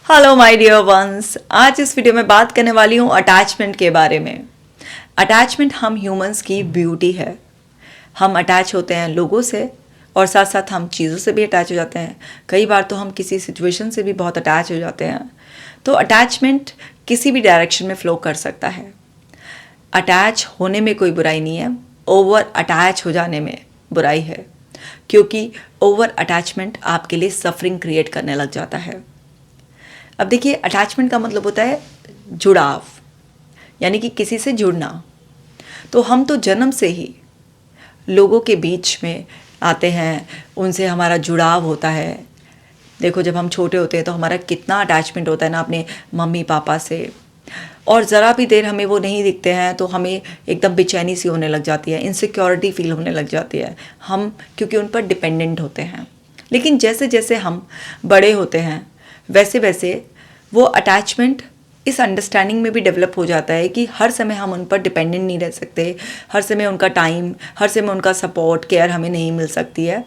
Hello my dear ones. आज इस video में बात करने वाली हूँ अटैचमेंट के बारे में। अटैचमेंट हम ह्यूमंस की ब्यूटी है। हम अटैच होते हैं लोगों से और साथ साथ हम चीज़ों से भी अटैच हो जाते हैं। कई बार तो हम किसी सिचुएशन से भी बहुत अटैच हो जाते हैं। तो अटैचमेंट किसी भी डायरेक्शन में फ़्लो कर सकता है। अटैच होने में कोई बुराई नहीं है, ओवर अटैच हो जाने में बुराई है, क्योंकि ओवर अटैचमेंट आपके लिए सफरिंग क्रिएट करने लग जाता है। अब देखिए, अटैचमेंट का मतलब होता है जुड़ाव, यानी कि किसी से जुड़ना। तो हम तो जन्म से ही लोगों के बीच में आते हैं, उनसे हमारा जुड़ाव होता है। देखो, जब हम छोटे होते हैं तो हमारा कितना अटैचमेंट होता है ना अपने मम्मी पापा से, और ज़रा भी देर हमें वो नहीं दिखते हैं तो हमें एकदम बेचैनी सी होने लग जाती है, इनसिक्योरिटी फील होने लग जाती है, हम क्योंकि उन पर डिपेंडेंट होते हैं। लेकिन जैसे जैसे हम बड़े होते हैं वैसे वैसे वो अटैचमेंट इस अंडरस्टैंडिंग में भी डेवलप हो जाता है कि हर समय हम उन पर डिपेंडेंट नहीं रह सकते, हर समय उनका टाइम, हर समय उनका सपोर्ट केयर हमें नहीं मिल सकती है।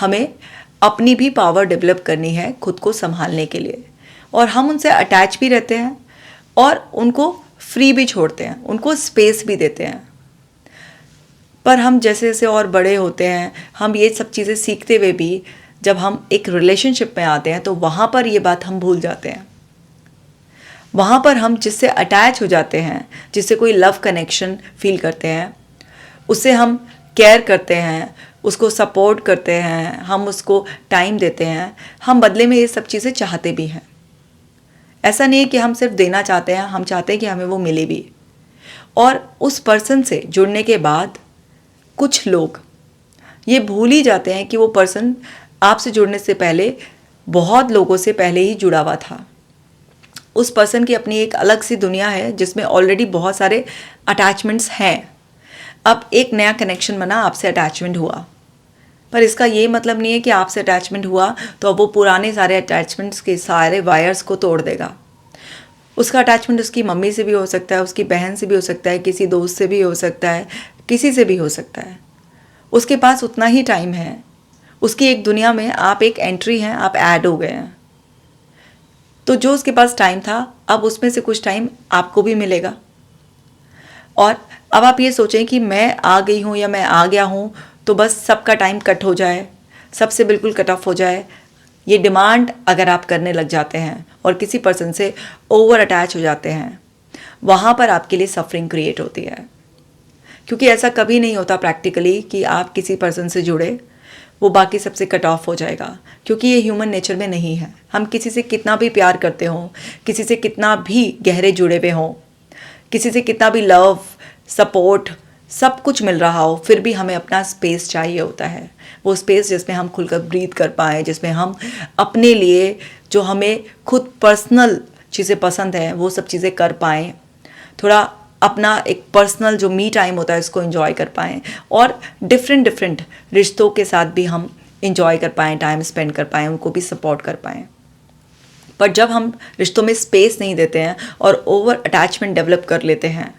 हमें अपनी भी पावर डेवलप करनी है खुद को संभालने के लिए, और हम उनसे अटैच भी रहते हैं और उनको फ्री भी छोड़ते हैं, उनको स्पेस भी देते हैं। पर हम जैसे जैसे और बड़े होते हैं, हम ये सब चीज़ें सीखते हुए भी जब हम एक रिलेशनशिप में आते हैं तो वहाँ पर ये बात हम भूल जाते हैं। वहाँ पर हम जिससे अटैच हो जाते हैं, जिससे कोई लव कनेक्शन फील करते हैं, उससे हम केयर करते हैं, उसको सपोर्ट करते हैं, हम उसको टाइम देते हैं, हम बदले में ये सब चीज़ें चाहते भी हैं। ऐसा नहीं है कि हम सिर्फ देना चाहते हैं, हम चाहते हैं कि हमें वो मिले भी। और उस पर्सन से जुड़ने के बाद कुछ लोग ये भूल ही जाते हैं कि वो पर्सन आपसे जुड़ने से पहले बहुत लोगों से पहले ही जुड़ा हुआ था। उस पर्सन की अपनी एक अलग सी दुनिया है जिसमें ऑलरेडी बहुत सारे अटैचमेंट्स हैं। अब एक नया कनेक्शन बना, आपसे अटैचमेंट हुआ, पर इसका ये मतलब नहीं है कि आपसे अटैचमेंट हुआ तो अब वो पुराने सारे अटैचमेंट्स के सारे वायर्स को तोड़ देगा। उसका अटैचमेंट उसकी मम्मी से भी हो सकता है, उसकी बहन से भी हो सकता है, किसी दोस्त से भी हो सकता है, किसी से भी हो सकता है। उसके पास उतना ही टाइम है, उसकी एक दुनिया में आप एक एंट्री हैं, आप ऐड हो गए हैं। तो जो उसके पास टाइम था, अब उसमें से कुछ टाइम आपको भी मिलेगा। और अब आप ये सोचें कि मैं आ गई हूँ या मैं आ गया हूँ तो बस सबका टाइम कट हो जाए, सबसे बिल्कुल कट ऑफ हो जाए। ये डिमांड अगर आप करने लग जाते हैं और किसी पर्सन से ओवर अटैच हो जाते हैं, वहाँ पर आपके लिए सफरिंग क्रिएट होती है। क्योंकि ऐसा कभी नहीं होता प्रैक्टिकली कि आप किसी पर्सन से जुड़े वो बाकी सबसे कट ऑफ हो जाएगा, क्योंकि ये ह्यूमन नेचर में नहीं है। हम किसी से कितना भी प्यार करते हों, किसी से कितना भी गहरे जुड़े हुए हों, किसी से कितना भी लव सपोर्ट सब कुछ मिल रहा हो, फिर भी हमें अपना स्पेस चाहिए होता है। वो स्पेस जिसमें हम खुलकर ब्रीथ कर पाएँ, जिसमें हम अपने लिए जो हमें खुद पर्सनल चीज़ें पसंद हैं वो सब चीज़ें कर पाएँ, थोड़ा अपना एक पर्सनल जो मी टाइम होता है उसको एंजॉय कर पाएँ, और डिफरेंट रिश्तों के साथ भी हम एंजॉय कर पाएँ, टाइम स्पेंड कर पाएँ, उनको भी सपोर्ट कर पाएँ। पर जब हम रिश्तों में स्पेस नहीं देते हैं और ओवर अटैचमेंट डेवलप कर लेते हैं,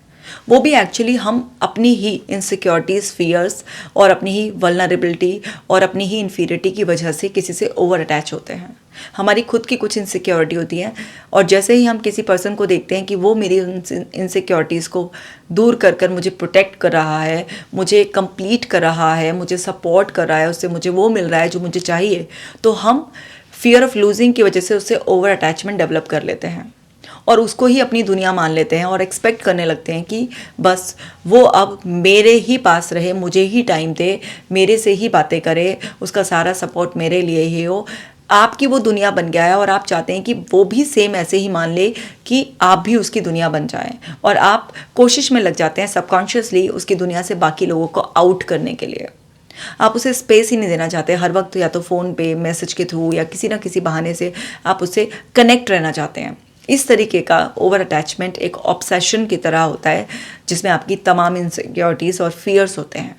वो भी एक्चुअली हम अपनी ही इनसिक्योरिटीज़, फियर्स और अपनी ही वल्नरेबिलिटी और अपनी ही इन्फीरियरिटी की वजह से किसी से ओवर अटैच होते हैं। हमारी खुद की कुछ इनसिक्योरिटी होती है, और जैसे ही हम किसी पर्सन को देखते हैं कि वो मेरी इनसिक्योरिटीज़ को दूर कर कर मुझे प्रोटेक्ट कर रहा है, मुझे कंप्लीट कर रहा है, मुझे सपोर्ट कर रहा है, उससे मुझे वो मिल रहा है जो मुझे चाहिए, तो हम फियर ऑफ लूजिंग की वजह से उससे ओवर अटैचमेंट डेवलप कर लेते हैं और उसको ही अपनी दुनिया मान लेते हैं और एक्सपेक्ट करने लगते हैं कि बस वो अब मेरे ही पास रहे, मुझे ही टाइम दे, मेरे से ही बातें करे, उसका सारा सपोर्ट मेरे लिए ही हो। आपकी वो दुनिया बन गया है और आप चाहते हैं कि वो भी सेम ऐसे ही मान ले कि आप भी उसकी दुनिया बन जाएं, और आप कोशिश में लग जाते हैं सबकॉन्शियसली उसकी दुनिया से बाकी लोगों को आउट करने के लिए। आप उसे स्पेस ही नहीं देना चाहते, हर वक्त या तो फ़ोन पे, मैसेज के थ्रू या किसी ना किसी बहाने से आप उससे कनेक्ट रहना चाहते हैं। इस तरीके का ओवर अटैचमेंट एक ऑब्सेशन की तरह होता है जिसमें आपकी तमाम इनसिक्योरिटीज़ और फियर्स होते हैं,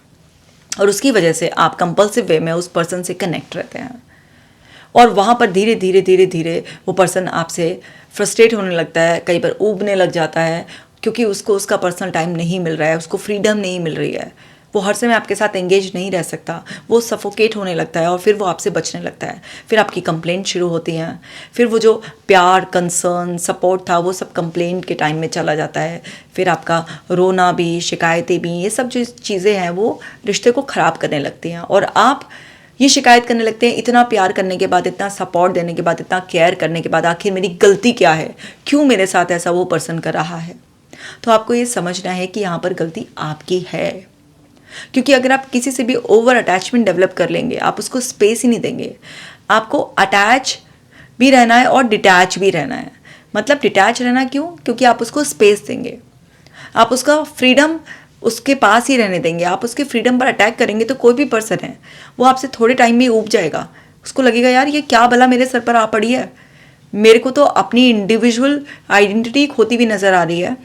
और उसकी वजह से आप कंपल्सिव वे में उस पर्सन से कनेक्ट रहते हैं। और वहाँ पर धीरे धीरे वो पर्सन आपसे फ्रस्ट्रेट होने लगता है, कई बार ऊबने लग जाता है, क्योंकि उसको उसका पर्सनल टाइम नहीं मिल रहा है, उसको फ्रीडम नहीं मिल रही है, वो हर समय आपके साथ एंगेज नहीं रह सकता, वो सफोकेट होने लगता है और फिर वो आपसे बचने लगता है। फिर आपकी कंप्लेंट शुरू होती हैं, फिर वो जो प्यार, कंसर्न, सपोर्ट था वो सब कंप्लेंट के टाइम में चला जाता है। फिर आपका रोना भी, शिकायतें भी, ये सब जो चीज़ें हैं वो रिश्ते को ख़राब करने लगती हैं। और आप ये शिकायत करने लगते हैं, इतना प्यार करने के बाद, इतना सपोर्ट देने के बाद, इतना केयर करने के बाद, आखिर मेरी गलती क्या है, क्यों मेरे साथ ऐसा वो पर्सन कर रहा है। तो आपको ये समझना है कि यहाँ पर गलती आपकी है, क्योंकि अगर आप किसी से भी ओवर अटैचमेंट डेवलप कर लेंगे, आप उसको स्पेस ही नहीं देंगे। आपको अटैच भी रहना है और डिटैच भी रहना है। मतलब डिटैच रहना क्यों? क्योंकि आप उसको स्पेस देंगे, आप उसका फ्रीडम उसके पास ही रहने देंगे। आप उसके फ्रीडम पर अटैक करेंगे तो कोई भी पर्सन है वो आपसे थोड़े टाइम में ऊब जाएगा। उसको लगेगा यार ये क्या भला मेरे सर पर आ पड़ी है, मेरे को तो अपनी इंडिविजुअल आइडेंटिटी खोती हुई नज़र आ रही है,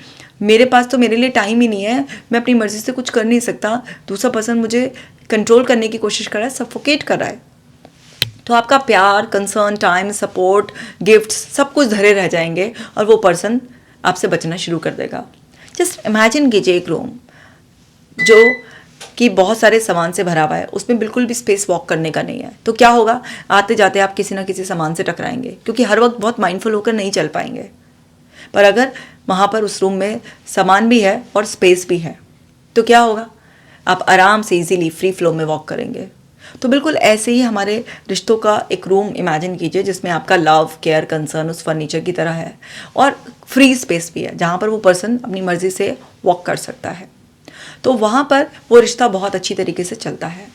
मेरे पास तो मेरे लिए टाइम ही नहीं है, मैं अपनी मर्जी से कुछ कर नहीं सकता, दूसरा पर्सन मुझे कंट्रोल करने की कोशिश कर रहा है, सफोकेट कर रहा है। तो आपका प्यार, कंसर्न, टाइम, सपोर्ट, गिफ्ट्स सब कुछ धरे रह जाएंगे और वो पर्सन आपसे बचना शुरू कर देगा। जस्ट इमेजिन कीजिए एक रूम जो कि बहुत सारे सामान से भरा हुआ है, उसमें बिल्कुल भी स्पेस वॉक करने का नहीं है। तो क्या होगा? आते जाते आप किसी ना किसी सामान से टकराएंगे, क्योंकि हर वक्त बहुत माइंडफुल होकर नहीं चल पाएंगे। पर अगर वहाँ पर उस रूम में सामान भी है और स्पेस भी है तो क्या होगा? आप आराम से इजीली फ्री फ्लो में वॉक करेंगे। तो बिल्कुल ऐसे ही हमारे रिश्तों का एक रूम इमेजिन कीजिए जिसमें आपका लव, केयर, कंसर्न उस फर्नीचर की तरह है और फ्री स्पेस भी है जहाँ पर वो पर्सन अपनी मर्जी से वॉक कर सकता है। तो वहाँ पर वो रिश्ता बहुत अच्छी तरीके से चलता है।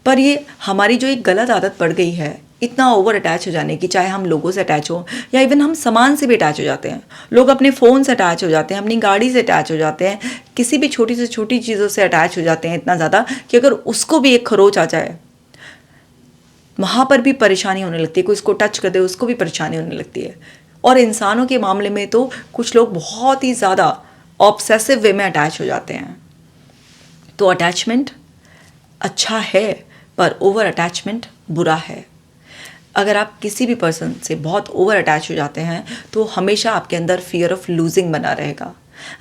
पर ये हमारी जो एक गलत आदत पड़ गई है इतना ओवर अटैच हो जाने की, चाहे हम लोगों से अटैच हो या इवन हम सामान से भी अटैच हो जाते हैं। लोग अपने फ़ोन से अटैच हो जाते हैं, अपनी गाड़ी से अटैच हो जाते हैं, किसी भी छोटी से छोटी चीज़ों से अटैच हो जाते हैं इतना ज़्यादा कि अगर उसको भी एक खरोच आ जाए वहाँ पर भी परेशानी होने लगती है। कोई इसको टच कर दे उसको भी परेशानी होने लगती है। और इंसानों के मामले में तो कुछ लोग बहुत ही ज़्यादा ऑब्सेसिव वे में अटैच हो जाते हैं। तो अटैचमेंट अच्छा है पर ओवर अटैचमेंट बुरा है। अगर आप किसी भी पर्सन से बहुत ओवर अटैच हो जाते हैं तो हमेशा आपके अंदर फियर ऑफ लूजिंग बना रहेगा।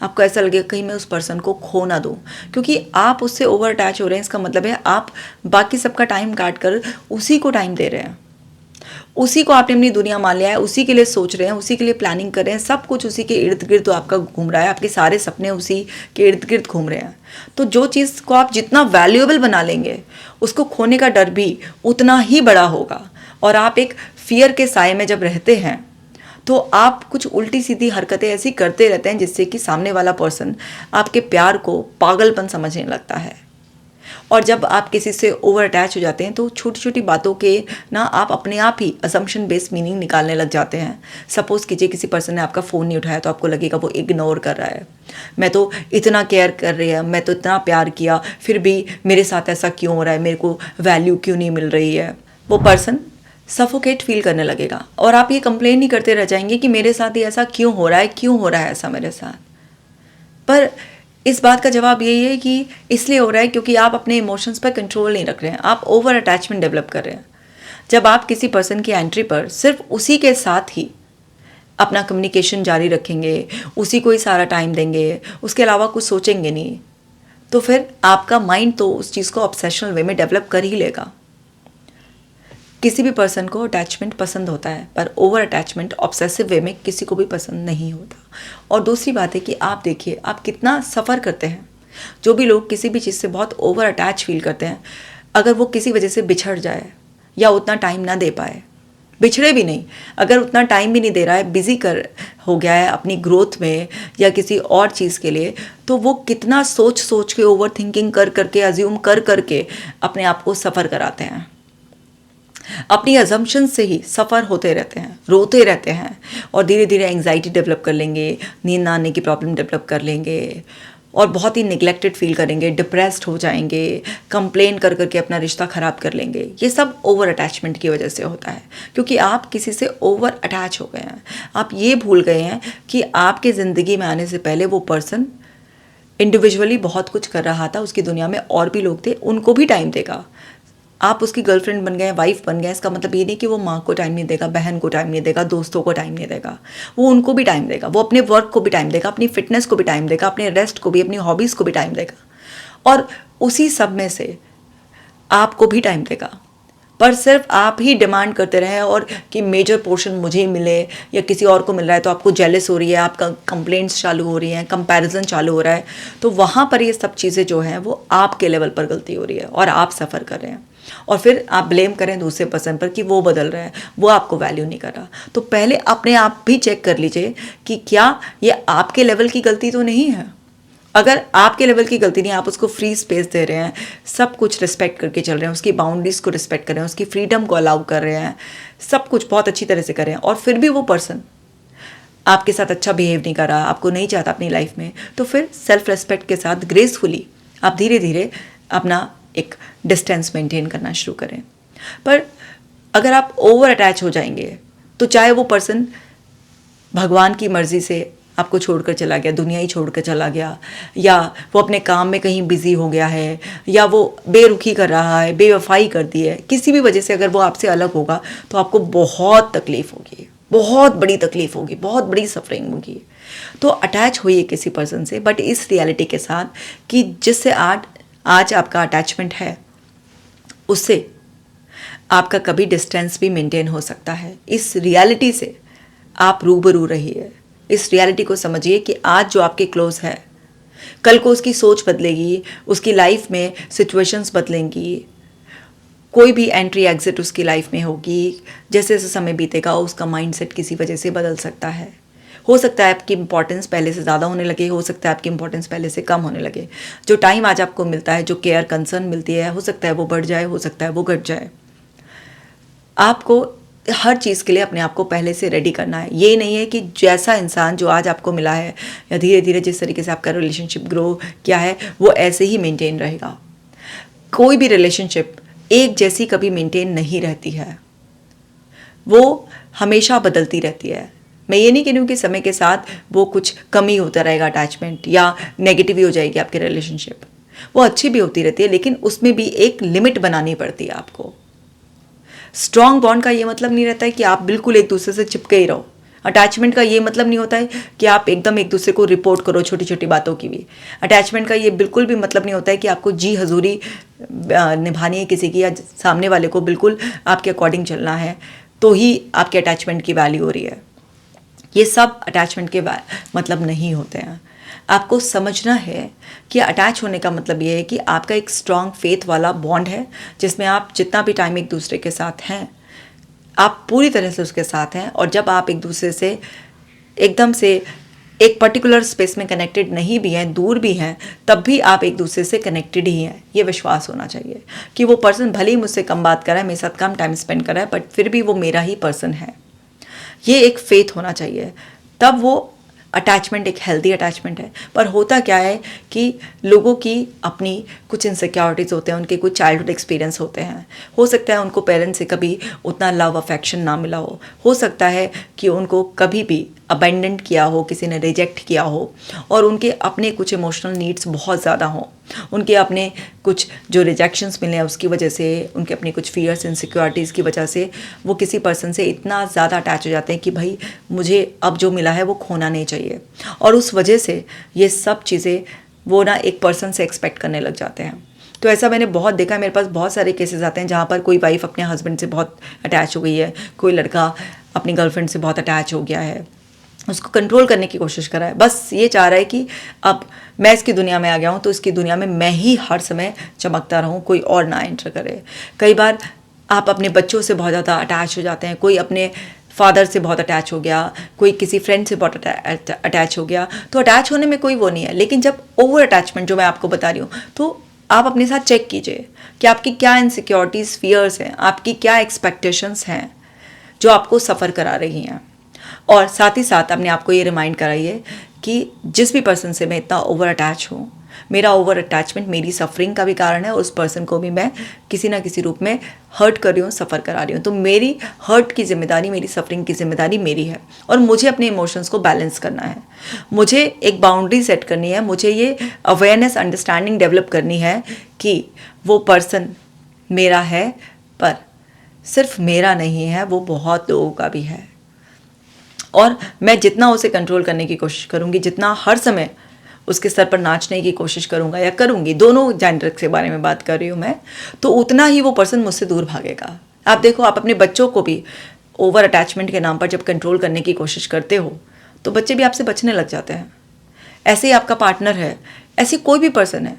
आपको ऐसा लगेगा कहीं मैं उस पर्सन को खो ना दूँ, क्योंकि आप उससे ओवर अटैच हो रहे हैं। इसका मतलब है आप बाकी सबका टाइम काट कर उसी को टाइम दे रहे हैं, उसी को आपने अपनी दुनिया मान लिया है, उसी के लिए सोच रहे हैं, उसी के लिए प्लानिंग कर रहे हैं, सब कुछ उसी के इर्द गिर्द तो आपका घूम रहा है, आपके सारे सपने उसी के इर्द गिर्द घूम रहे हैं। तो जो चीज़ को आप जितना वैल्यूएबल बना लेंगे उसको खोने का डर भी उतना ही बड़ा होगा। और आप एक फियर के साए में जब रहते हैं तो आप कुछ उल्टी सीधी हरकतें ऐसी करते रहते हैं जिससे कि सामने वाला पर्सन आपके प्यार को पागलपन समझने लगता है। और जब आप किसी से ओवर अटैच हो जाते हैं तो छोटी छोटी बातों के ना आप अपने आप ही असम्पशन बेस्ड मीनिंग निकालने लग जाते हैं। सपोज़ कीजिए किसी पर्सन ने आपका फ़ोन नहीं उठाया तो आपको लगेगा वो इग्नोर कर रहा है, मैं तो इतना केयर कर रही है, मैं तो इतना प्यार किया फिर भी मेरे साथ ऐसा क्यों हो रहा है, मेरे को वैल्यू क्यों नहीं मिल रही है। वो पर्सन सफोकेट फील करने लगेगा और आप ये कंप्लेन ही करते रह जाएंगे कि मेरे साथ ही ऐसा क्यों हो रहा है, क्यों हो रहा है ऐसा मेरे साथ। पर इस बात का जवाब यही है कि इसलिए हो रहा है क्योंकि आप अपने इमोशंस पर कंट्रोल नहीं रख रहे हैं, आप ओवर अटैचमेंट डेवलप कर रहे हैं। जब आप किसी पर्सन की एंट्री पर सिर्फ उसी के साथ ही अपना कम्युनिकेशन जारी रखेंगे, उसी को ही सारा टाइम देंगे, उसके अलावा कुछ सोचेंगे नहीं, तो फिर आपका माइंड तो उस चीज़ को ऑब्सेशनल वे में डेवलप कर ही लेगा। किसी भी पर्सन को अटैचमेंट पसंद होता है पर ओवर अटैचमेंट ऑब्सेसिव वे में किसी को भी पसंद नहीं होता। और दूसरी बात है कि आप देखिए आप कितना सफ़र करते हैं। जो भी लोग किसी भी चीज़ से बहुत ओवर अटैच फील करते हैं, अगर वो किसी वजह से बिछड़ जाए या उतना टाइम ना दे पाए, बिछड़े भी नहीं, अगर उतना टाइम भी नहीं दे रहा है, बिजी कर हो गया है अपनी ग्रोथ में या किसी और चीज़ के लिए, तो वो कितना सोच सोच के ओवर थिंकिंग कर करके अज्यूम कर करके अपने आप को सफ़र कराते हैं। अपनी अजम्पशन से ही सफ़र होते रहते हैं, रोते रहते हैं और धीरे धीरे एंग्जाइटी डेवलप कर लेंगे, नींद ना आने की प्रॉब्लम डेवलप कर लेंगे और बहुत ही निगलेक्टेड फील करेंगे, डिप्रेस्ड हो जाएंगे, कंप्लेन कर करके अपना रिश्ता ख़राब कर लेंगे। ये सब ओवर अटैचमेंट की वजह से होता है, क्योंकि आप किसी से ओवर अटैच हो गए हैं। आप ये भूल गए हैं कि आपके ज़िंदगी में आने से पहले वो पर्सन इंडिविजुअली बहुत कुछ कर रहा था, उसकी दुनिया में और भी लोग थे, उनको भी टाइम देगा। आप उसकी गर्लफ्रेंड बन गए, वाइफ बन गए, इसका मतलब ये नहीं कि वो माँ को टाइम नहीं देगा, बहन को टाइम नहीं देगा, दोस्तों को टाइम नहीं देगा। वो उनको भी टाइम देगा, वो अपने वर्क को भी टाइम देगा, अपनी फिटनेस को भी टाइम देगा, अपने रेस्ट को भी, अपनी हॉबीज़ को भी टाइम देगा। और उसी सब में से आपको भी टाइम देगा, पर सिर्फ आप ही डिमांड करते रहें और कि मेजर पोर्शन मुझे ही मिले या किसी और को मिल रहा है तो आपको जेलस हो रही है, आपका कंप्लेंट्स चालू हो रही हैं, कंपैरिजन चालू हो रहा है, तो वहाँ पर ये सब चीज़ें जो हैं वो आपके लेवल पर गलती हो रही है और आप सफ़र कर रहे हैं। और फिर आप ब्लेम करें दूसरे पर्सन पर कि वो बदल रहा है, वो आपको वैल्यू नहीं कर रहा। तो पहले अपने आप भी चेक कर लीजिए कि क्या ये आपके लेवल की गलती तो नहीं है। अगर आपके लेवल की गलती नहीं, आप उसको फ्री स्पेस दे रहे हैं, सब कुछ रिस्पेक्ट करके चल रहे हैं, उसकी बाउंड्रीज को रिस्पेक्ट कर रहे हैं, उसकी फ्रीडम को अलाउ कर रहे हैं, सब कुछ बहुत अच्छी तरह से कर रहे हैं, और फिर भी वो पर्सन आपके साथ अच्छा बिहेव नहीं कर रहा, आपको नहीं चाहता अपनी लाइफ में, तो फिर सेल्फ रेस्पेक्ट के साथ ग्रेसफुली आप धीरे धीरे अपना एक डिस्टेंस मेंटेन करना शुरू करें। पर अगर आप ओवर अटैच हो जाएंगे तो चाहे वो पर्सन भगवान की मर्जी से आपको छोड़कर चला गया, दुनिया ही छोड़कर चला गया, या वो अपने काम में कहीं बिजी हो गया है, या वो बेरुखी कर रहा है, बेवफाई कर दी है, किसी भी वजह से अगर वो आपसे अलग होगा तो आपको बहुत तकलीफ होगी, बहुत बड़ी तकलीफ होगी, बहुत बड़ी सफरिंग होगी। तो अटैच होइए किसी पर्सन से, बट इस रियलिटी के साथ कि जिससे आज आपका अटैचमेंट है उससे आपका कभी डिस्टेंस भी मेंटेन हो सकता है। इस रियलिटी से आप रूबरू रहिए, इस रियलिटी को समझिए कि आज जो आपके क्लोज है, कल को उसकी सोच बदलेगी, उसकी लाइफ में सिचुएशंस बदलेंगी, कोई भी एंट्री एग्जिट उसकी लाइफ में होगी, जैसे जैसे समय बीतेगा उसका माइंडसेट किसी वजह से बदल सकता है। हो सकता है आपकी इंपॉर्टेंस पहले से ज़्यादा होने लगे, हो सकता है आपकी इंपॉर्टेंस पहले से कम होने लगे। जो टाइम आज आपको मिलता है, जो केयर कंसर्न मिलती है, हो सकता है वो बढ़ जाए, हो सकता है वो घट जाए। आपको हर चीज़ के लिए अपने आप को पहले से रेडी करना है। ये नहीं है कि जैसा इंसान जो आज आपको मिला है या धीरे धीरे जिस तरीके से आपका रिलेशनशिप ग्रो किया है वो ऐसे ही मेंटेन रहेगा। कोई भी रिलेशनशिप एक जैसी कभी मेंटेन नहीं रहती है, वो हमेशा बदलती रहती है। मैं ये नहीं कह रही हूँ कि समय के साथ वो कुछ कमी होता रहेगा अटैचमेंट, या नेगेटिव ही हो जाएगी आपकी रिलेशनशिप। वो अच्छी भी होती रहती है, लेकिन उसमें भी एक लिमिट बनानी पड़ती है आपको। स्ट्रॉन्ग बॉन्ड का ये मतलब नहीं रहता है कि आप बिल्कुल एक दूसरे से चिपके ही रहो। अटैचमेंट का ये मतलब नहीं होता है कि आप एकदम एक दूसरे को रिपोर्ट करो छोटी छोटी बातों की भी। अटैचमेंट का ये बिल्कुल भी मतलब नहीं होता है कि आपको जी हजूरी निभानी है किसी की, या सामने वाले को बिल्कुल आपके अकॉर्डिंग चलना है तो ही आपके अटैचमेंट की वैल्यू हो रही है। ये सब अटैचमेंट के मतलब नहीं होते हैं। आपको समझना है कि अटैच होने का मतलब ये है कि आपका एक स्ट्रॉन्ग फेथ वाला बॉन्ड है, जिसमें आप जितना भी टाइम एक दूसरे के साथ हैं आप पूरी तरह से उसके साथ हैं। और जब आप एक दूसरे से एकदम से एक पर्टिकुलर स्पेस में कनेक्टेड नहीं भी हैं, दूर भी हैं, तब भी आप एक दूसरे से कनेक्टेड ही हैं। ये विश्वास होना चाहिए कि वो पर्सन भले ही मुझसे कम बात कर रहा है, मेरे साथ कम टाइम स्पेंड कर रहा है, बट फिर भी वो मेरा ही पर्सन है। ये एक फेथ होना चाहिए, तब वो अटैचमेंट एक हेल्दी अटैचमेंट है। पर होता क्या है कि लोगों की अपनी कुछ इनसिक्योरिटीज़ होते हैं, उनके कुछ चाइल्डहुड एक्सपीरियंस होते हैं। हो सकता है उनको पेरेंट्स से कभी उतना लव अफेक्शन ना मिला हो सकता है कि उनको कभी भी अबेंडेंट किया हो, किसी ने रिजेक्ट किया हो, और उनके अपने कुछ इमोशनल नीड्स बहुत ज़्यादा हों, उनके अपने कुछ जो रिजेक्शंस मिले हैं उसकी वजह से, उनके अपने कुछ फियर्स इनसिक्योरिटीज़ की वजह से वो किसी पर्सन से इतना ज़्यादा अटैच हो जाते हैं कि भाई मुझे अब जो मिला है वो खोना नहीं चाहिए। और उस वजह से ये सब चीज़ें वो ना एक पर्सन से एक्सपेक्ट करने लग जाते हैं। तो ऐसा मैंने बहुत देखा है, मेरे पास बहुत सारे केसेस आते हैं जहाँ पर कोई वाइफ अपने हस्बैंड से बहुत अटैच हो गई है, कोई लड़का अपनी गर्लफ्रेंड से बहुत अटैच हो गया है, उसको कंट्रोल करने की कोशिश कर रहा है, बस ये चाह रहा है कि अब मैं इसकी दुनिया में आ गया हूँ तो इसकी दुनिया में मैं ही हर समय चमकता रहूँ, कोई और ना एंटर करे। कई बार आप अपने बच्चों से बहुत ज़्यादा अटैच हो जाते हैं, कोई अपने फादर से बहुत अटैच हो गया, कोई किसी फ्रेंड से बहुत अटैच हो गया। तो अटैच होने में कोई वो नहीं है, लेकिन जब ओवर अटैचमेंट जो मैं आपको बता रही हूँ, तो आप अपने साथ चेक कीजिए कि आपकी क्या इनसिक्योरिटीज़, फियर्स हैं, आपकी क्या एक्सपेक्टेशंस हैं जो आपको सफ़र करा रही हैं। और साथ ही साथ अपने आप को ये रिमाइंड कराइए कि जिस भी पर्सन से मैं इतना ओवर अटैच हूँ, मेरा ओवर अटैचमेंट मेरी सफरिंग का भी कारण है, उस पर्सन को भी मैं किसी ना किसी रूप में हर्ट कर रही हूँ, सफ़र करा रही हूँ। तो मेरी हर्ट की जिम्मेदारी, मेरी सफरिंग की जिम्मेदारी मेरी है, और मुझे अपने इमोशंस को बैलेंस करना है, मुझे एक बाउंड्री सेट करनी है, मुझे ये अवेयरनेस, अंडरस्टैंडिंग डेवलप करनी है कि वो पर्सन मेरा है, पर सिर्फ मेरा नहीं है, वो बहुत लोगों का भी है। और मैं जितना उसे कंट्रोल करने की कोशिश करूँगी, जितना हर समय उसके सर पर नाचने की कोशिश करूँगा या करूँगी, दोनों जेंडर के बारे में बात कर रही हूँ मैं, तो उतना ही वो पर्सन मुझसे दूर भागेगा। आप देखो, आप अपने बच्चों को भी ओवर अटैचमेंट के नाम पर जब कंट्रोल करने की कोशिश करते हो तो बच्चे भी आपसे बचने लग जाते हैं। ऐसे ही आपका पार्टनर है, ऐसी कोई भी पर्सन है,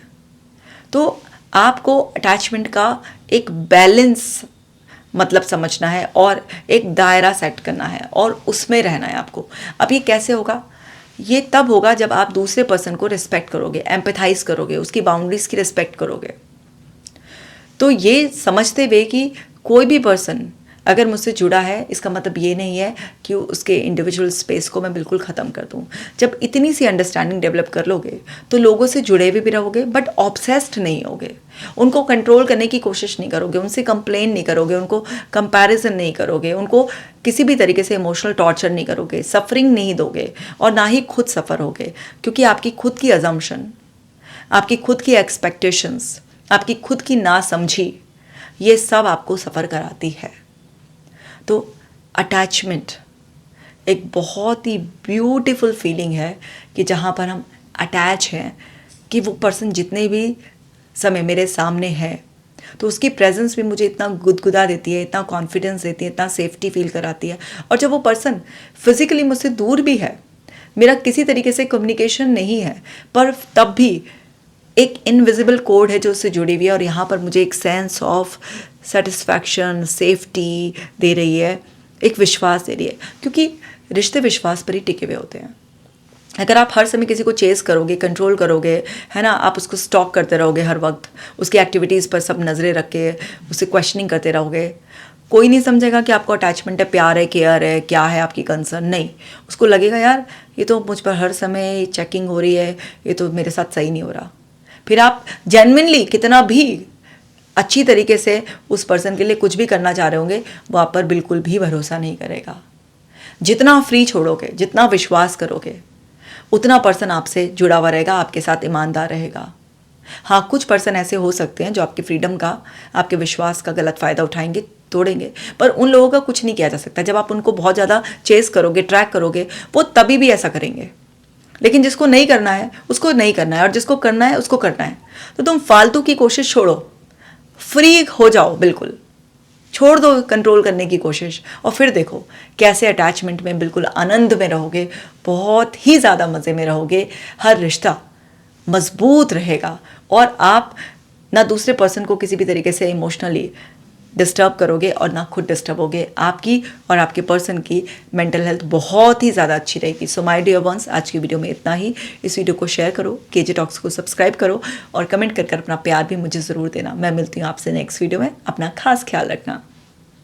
तो आपको अटैचमेंट का एक बैलेंस मतलब समझना है और एक दायरा सेट करना है और उसमें रहना है आपको। अब ये कैसे होगा? ये तब होगा जब आप दूसरे पर्सन को रिस्पेक्ट करोगे, एम्पैथाइज करोगे, उसकी बाउंड्रीज की रिस्पेक्ट करोगे। तो ये समझते हुए कि कोई भी पर्सन अगर मुझसे जुड़ा है, इसका मतलब ये नहीं है कि उसके इंडिविजुअल स्पेस को मैं बिल्कुल ख़त्म कर दूँ। जब इतनी सी अंडरस्टैंडिंग डेवलप कर लोगे तो लोगों से जुड़े हुए भी रहोगे, बट ऑब्सेस्ड नहीं होगे। उनको कंट्रोल करने की कोशिश नहीं करोगे, उनसे कंप्लेन नहीं करोगे, उनको कंपैरिजन नहीं करोगे, उनको किसी भी तरीके से इमोशनल टॉर्चर नहीं करोगे, सफरिंग नहीं दोगे और ना ही खुद सफ़र होगे। क्योंकि आपकी खुद की अजम्पशन, आपकी खुद की एक्सपेक्टेशंस, आपकी खुद की ना समझी, ये सब आपको सफ़र कराती है। तो अटैचमेंट एक बहुत ही ब्यूटीफुल फीलिंग है कि जहाँ पर हम अटैच हैं कि वो पर्सन जितने भी समय मेरे सामने है तो उसकी प्रेजेंस भी मुझे इतना गुदगुदा देती है, इतना कॉन्फिडेंस देती है, इतना सेफ्टी फील कराती है। और जब वो पर्सन फिजिकली मुझसे दूर भी है, मेरा किसी तरीके से कम्युनिकेशन नहीं है, पर तब भी एक इनविजिबल कोड है जो उससे जुड़ी हुई है और यहाँ पर मुझे एक सेंस ऑफ सेटिस्फैक्शन, सेफ्टी दे रही है, एक विश्वास दे रही है। क्योंकि रिश्ते विश्वास पर ही टिके हुए होते हैं। अगर आप हर समय किसी को चेस करोगे, कंट्रोल करोगे, है ना, आप उसको स्टॉक करते रहोगे, हर वक्त उसकी एक्टिविटीज़ पर सब नज़रें रख के उसे क्वेश्चनिंग करते रहोगे, कोई नहीं समझेगा कि आपको अटैचमेंट है, प्यार है, केयर है, क्या है आपकी कंसर्न। नहीं, उसको लगेगा यार ये तो मुझ पर हर समय चेकिंग हो रही है, ये तो मेरे साथ सही नहीं हो रहा। फिर आप जेन्युइनली कितना भी अच्छी तरीके से उस पर्सन के लिए कुछ भी करना चाह रहे होंगे, वो आप पर बिल्कुल भी भरोसा नहीं करेगा। जितना फ्री छोड़ोगे, जितना विश्वास करोगे, उतना पर्सन आपसे जुड़ा हुआ रहेगा, आपके साथ ईमानदार रहेगा। हाँ, कुछ पर्सन ऐसे हो सकते हैं जो आपकी फ्रीडम का, आपके विश्वास का गलत फ़ायदा उठाएंगे, तोड़ेंगे, पर उन लोगों का कुछ नहीं किया जा सकता। जब आप उनको बहुत ज़्यादा चेस करोगे, ट्रैक करोगे, वो तभी भी ऐसा करेंगे। लेकिन जिसको नहीं करना है उसको नहीं करना है, और जिसको करना है उसको करना है। तो तुम फालतू की कोशिश छोड़ो, फ्री हो जाओ, बिल्कुल छोड़ दो कंट्रोल करने की कोशिश, और फिर देखो कैसे अटैचमेंट में बिल्कुल आनंद में रहोगे, बहुत ही ज़्यादा मज़े में रहोगे। हर रिश्ता मजबूत रहेगा और आप ना दूसरे पर्सन को किसी भी तरीके से इमोशनली डिस्टर्ब करोगे और ना खुद डिस्टर्ब होगे। आपकी और आपके पर्सन की मेंटल हेल्थ बहुत ही ज़्यादा अच्छी रहेगी। सो माय डियर वंस, आज की वीडियो में इतना ही। इस वीडियो को शेयर करो, केजे टॉक्स को सब्सक्राइब करो और कमेंट कर अपना प्यार भी मुझे ज़रूर देना। मैं मिलती हूँ आपसे नेक्स्ट वीडियो में। अपना खास ख्याल रखना।